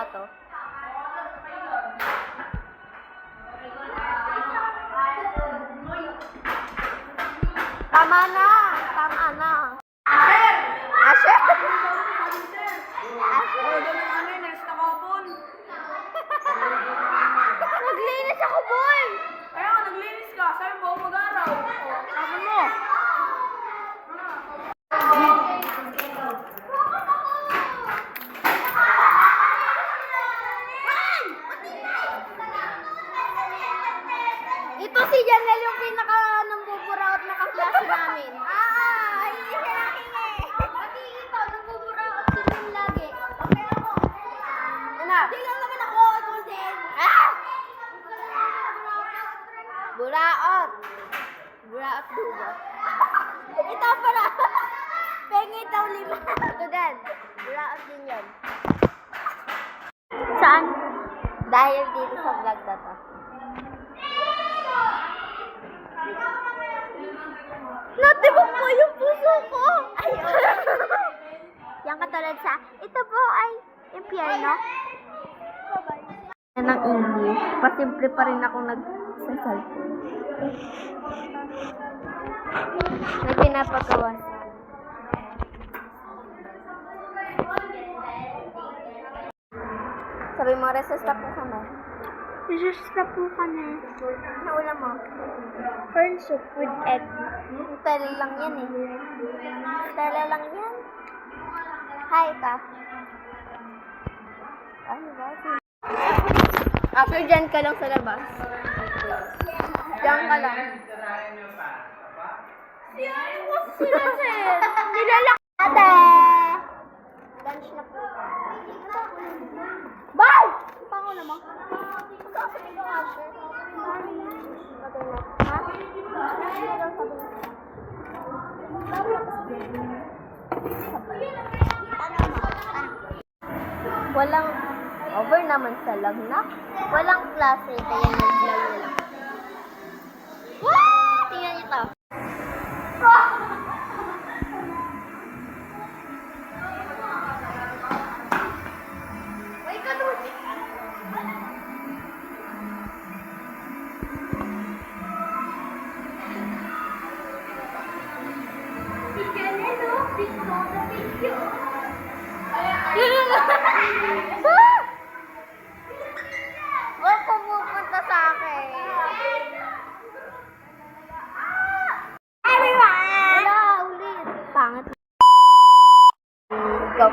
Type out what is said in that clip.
plato. Tama na! Tama na! Asher! Asher! Naglinis ako, boy! Kaya nga, naglinis ka. Sabi mo, mag-araw. Sabi mo. Ito si Janelle yung pinaka-nambuburaot na kaklase namin. Hindi siya nakingi. Pati ito, nambuburaot din lagi. Okay ako. Ano? Hindi lang naman ako. Ito din. Buraot. Buraot dugo. Ito pala. Pengi daw lima. Ito din. Buraot din yun. Saan? Dahil dito sa vlog na to. Natibok mo yung puso ko! Ayun! Yan katulad sa, ito po ay impyerno. Yan ang English. Pasimple pa rin akong nagsasalpo. May pinapagawa. Sabi mo, resista po kami. Resista po kami. Ano ulam mo? Corn soup with egg. Tele lang yan eh. Tele lang yan. Hi ka. Ano ba? After dyan ka lang sa labas. Dyan ka lang. Sila sir. Nilalak. Ate! Lunch na po. Bye! Pango naman. Magkakasin ikaw, Asher. Ha? Walang over naman sa lagnak. Walang klase kaya nag-vlog lang. Tingnan niyo to. Huwag pumupunta sa akin. Everyone! Wala, ulit. Pangit. Go.